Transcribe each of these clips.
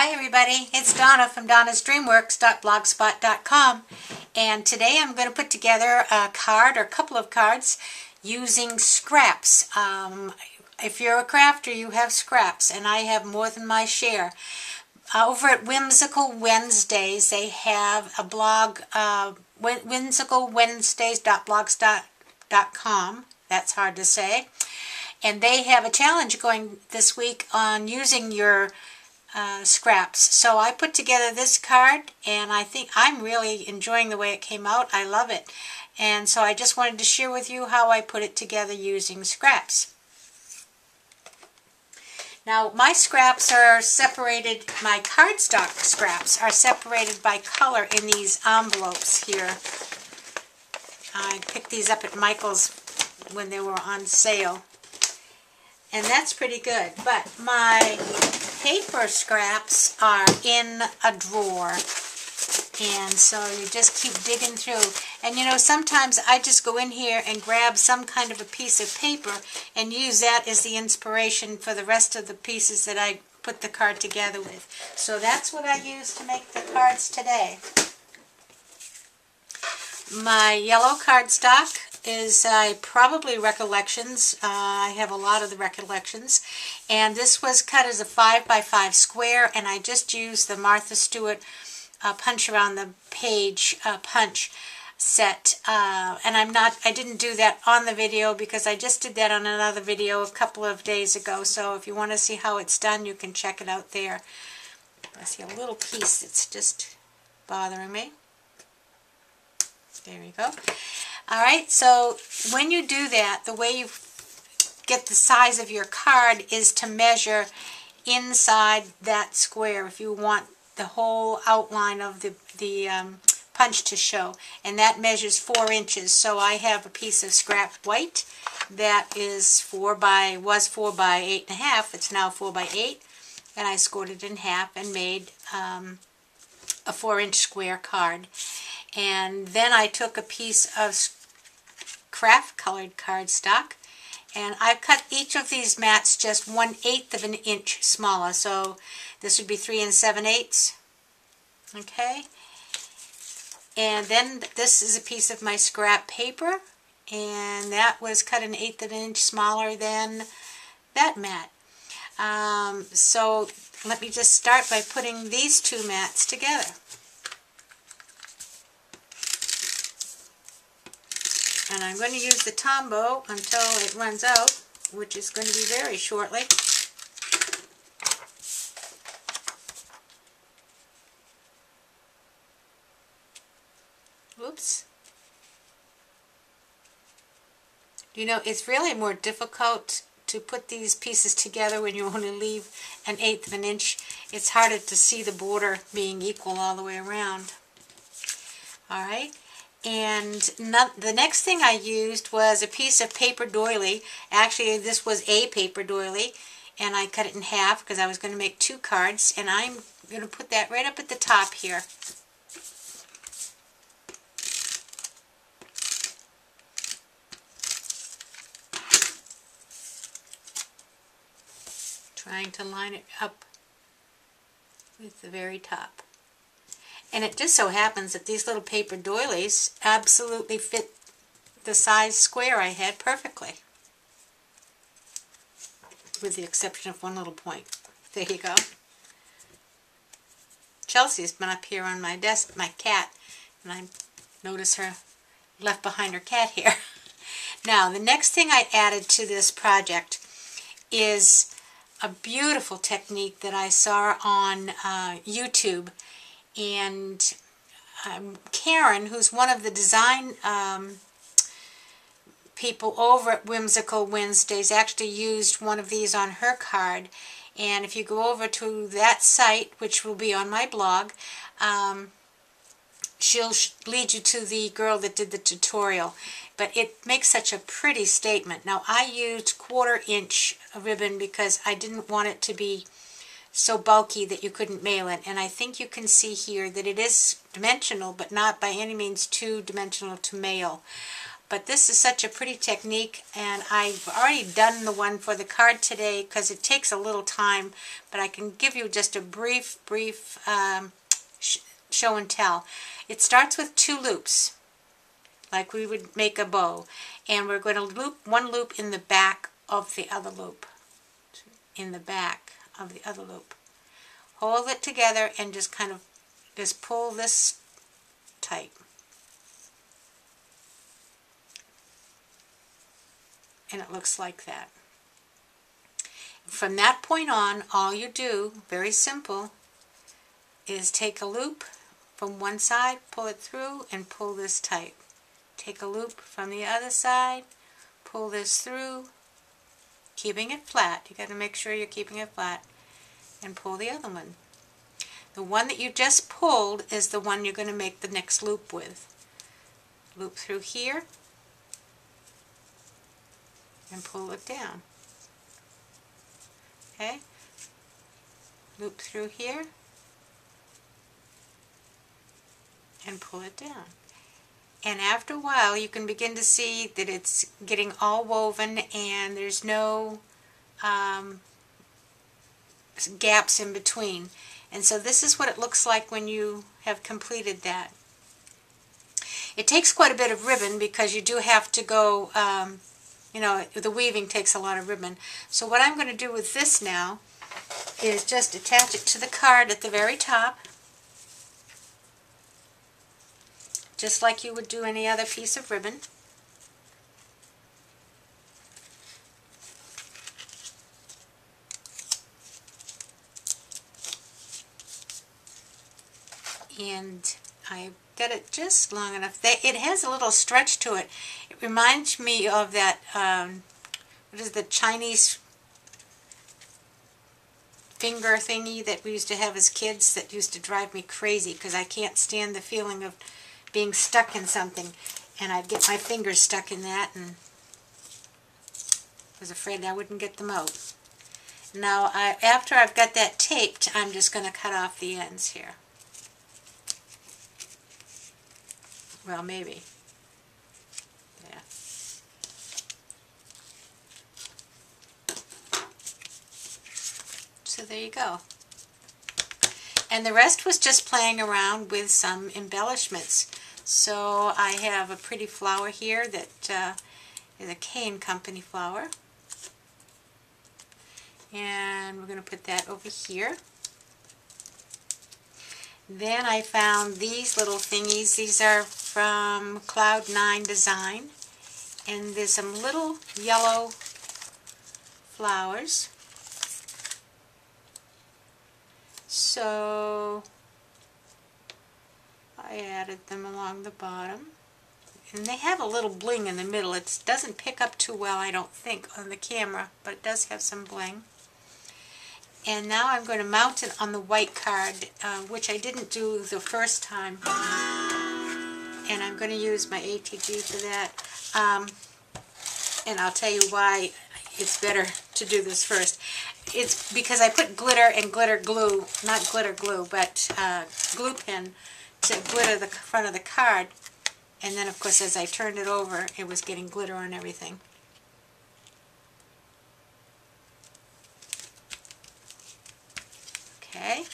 Hi everybody, it's Donna from donnasdreamworks.blogspot.com, and today I'm going to put together a card or a couple of cards using scraps. If you're a crafter, you have scraps, and I have more than my share. Over at Whimsical Wednesdays, they have a blog, whimsicalwednesdays.blogspot.com. That's hard to say. And they have a challenge going this week on using your scraps. So I put together this card, and I think I'm really enjoying the way it came out. I love it. And so I just wanted to share with you how I put it together using scraps. Now my scraps are separated, my cardstock scraps are separated by color in these envelopes here. I picked these up at Michael's when they were on sale. And that's pretty good. But my paper scraps are in a drawer. And so you just keep digging through. And you know, sometimes I just go in here and grab some kind of a piece of paper and use that as the inspiration for the rest of the pieces that I put the card together with. So that's what I use to make the cards today. My yellow cardstock is probably Recollections. I have a lot of the Recollections. And this was cut as a 5x5 square, and I just used the Martha Stewart punch around the page punch set. And I didn't do that on the video because I just did that on another video a couple of days ago. So if you want to see how it's done, you can check it out there. I see a little piece that's just bothering me. There we go. Alright, so when you do that, the way you get the size of your card is to measure inside that square if you want the whole outline of the punch to show. And that measures 4 inches. So I have a piece of scrap white that is 4 by 8.5. It's now 4 by 8. And I scored it in half and made a 4-inch square card. And then I took a piece of craft colored cardstock, and I've cut each of these mats just 1/8 of an inch smaller. So this would be 3 7/8. Okay. And then this is a piece of my scrap paper, and that was cut 1/8 of an inch smaller than that mat. So let me just start by putting these two mats together. And I'm going to use the Tombow until it runs out, which is going to be very shortly. Whoops. You know, it's really more difficult to put these pieces together when you only leave 1/8 of an inch. It's harder to see the border being equal all the way around. Alright. And the next thing I used was a piece of paper doily. Actually, this was a paper doily, and I cut it in half because I was going to make 2 cards, and I'm going to put that right up at the top here. Trying to line it up with the very top. And it just so happens that these little paper doilies absolutely fit the size square I had perfectly. With the exception of one little point. There you go. Chelsea's been up here on my desk, my cat, and I notice her left behind her cat here. Now, the next thing I added to this project is a beautiful technique that I saw on YouTube. And Karen, who's one of the design people over at Whimsical Wednesdays, actually used one of these on her card. And if you go over to that site, which will be on my blog, she'll lead you to the girl that did the tutorial. But it makes such a pretty statement. Now, I used 1/4 inch ribbon because I didn't want it to be so bulky that you couldn't mail it. And I think you can see here that it is dimensional, but not by any means too dimensional to mail. But this is such a pretty technique, and I've already done the one for the card today because it takes a little time, but I can give you just a brief show and tell. It starts with 2 loops, like we would make a bow, and we're going to loop one loop in the back of the other loop, in the back of the other loop. Hold it together and just kind of just pull this tight. And it looks like that. From that point on, all you do, very simple, is take a loop from one side, pull it through, and pull this tight. Take a loop from the other side, pull this through, keeping it flat. You got to make sure you're keeping it flat, and pull the other one. The one that you just pulled is the one you're going to make the next loop with. Loop through here, and pull it down. Okay? Loop through here, and pull it down. And after a while you can begin to see that it's getting all woven and there's no gaps in between. And so this is what it looks like when you have completed that. It takes quite a bit of ribbon because you do have to go, you know, the weaving takes a lot of ribbon. So what I'm going to do with this now is just attach it to the card at the very top, just like you would do any other piece of ribbon. And I got it just long enough. It has a little stretch to it. It reminds me of that, what is the Chinese finger thingy that we used to have as kids that used to drive me crazy because I can't stand the feeling of being stuck in something, and I'd get my fingers stuck in that and was afraid I wouldn't get them out. Now after I've got that taped, I'm just going to cut off the ends here. Well, maybe. Yeah. So there you go. And the rest was just playing around with some embellishments. So I have a pretty flower here that is a Cane Company flower. And we're going to put that over here. Then I found these little thingies. These are from Cloud9 Design. And there's some little yellow flowers. So I added them along the bottom. And they have a little bling in the middle. It doesn't pick up too well, I don't think, on the camera, but it does have some bling. And now I'm going to mount it on the white card, which I didn't do the first time. And I'm going to use my ATG for that. And I'll tell you why it's better to do this first. It's because I put glitter and glitter glue, not glitter glue, but glue pen to glitter the front of the card. And then, of course, as I turned it over, it was getting glitter on everything. Okay.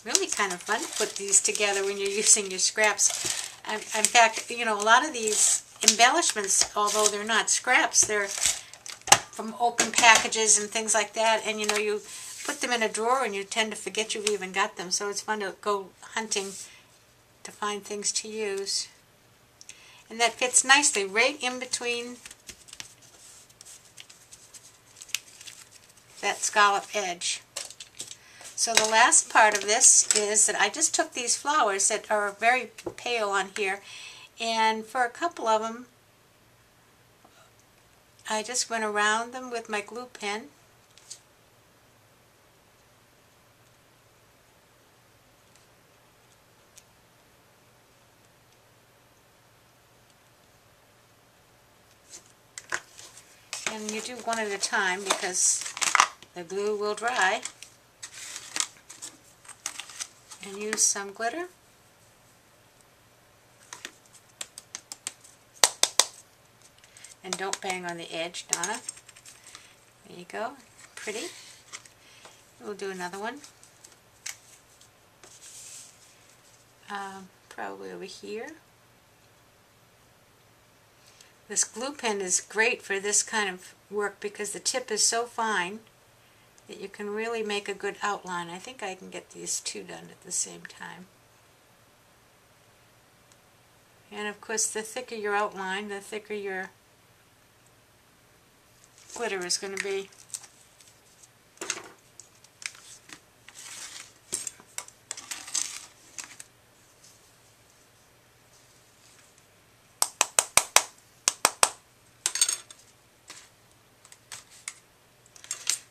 Really kind of fun to put these together when you're using your scraps. In fact, you know, a lot of these embellishments, although they're not scraps, they're from open packages and things like that, and you know, you put them in a drawer and you tend to forget you've even got them, so it's fun to go hunting to find things to use. And that fits nicely right in between that scallop edge. So the last part of this is that I just took these flowers that are very pale on here, and for a couple of them I just went around them with my glue pen. And you do one at a time because the glue will dry. And use some glitter. And don't bang on the edge, Donna. There you go. Pretty. We'll do another one. Probably over here. This glue pen is great for this kind of work because the tip is so fine that you can really make a good outline. I think I can get these two done at the same time. And of course, the thicker your outline, the thicker your glitter is going to be.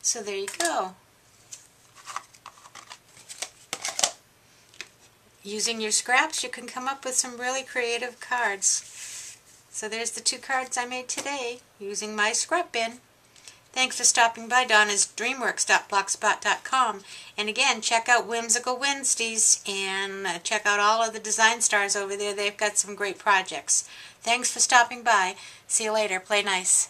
So there you go. Using your scraps, you can come up with some really creative cards. So there's the 2 cards I made today using my scrap bin. Thanks for stopping by Donna'sDreamworks.blogspot.com. And again, check out Whimsical Wednesdays and check out all of the design stars over there. They've got some great projects. Thanks for stopping by. See you later. Play nice.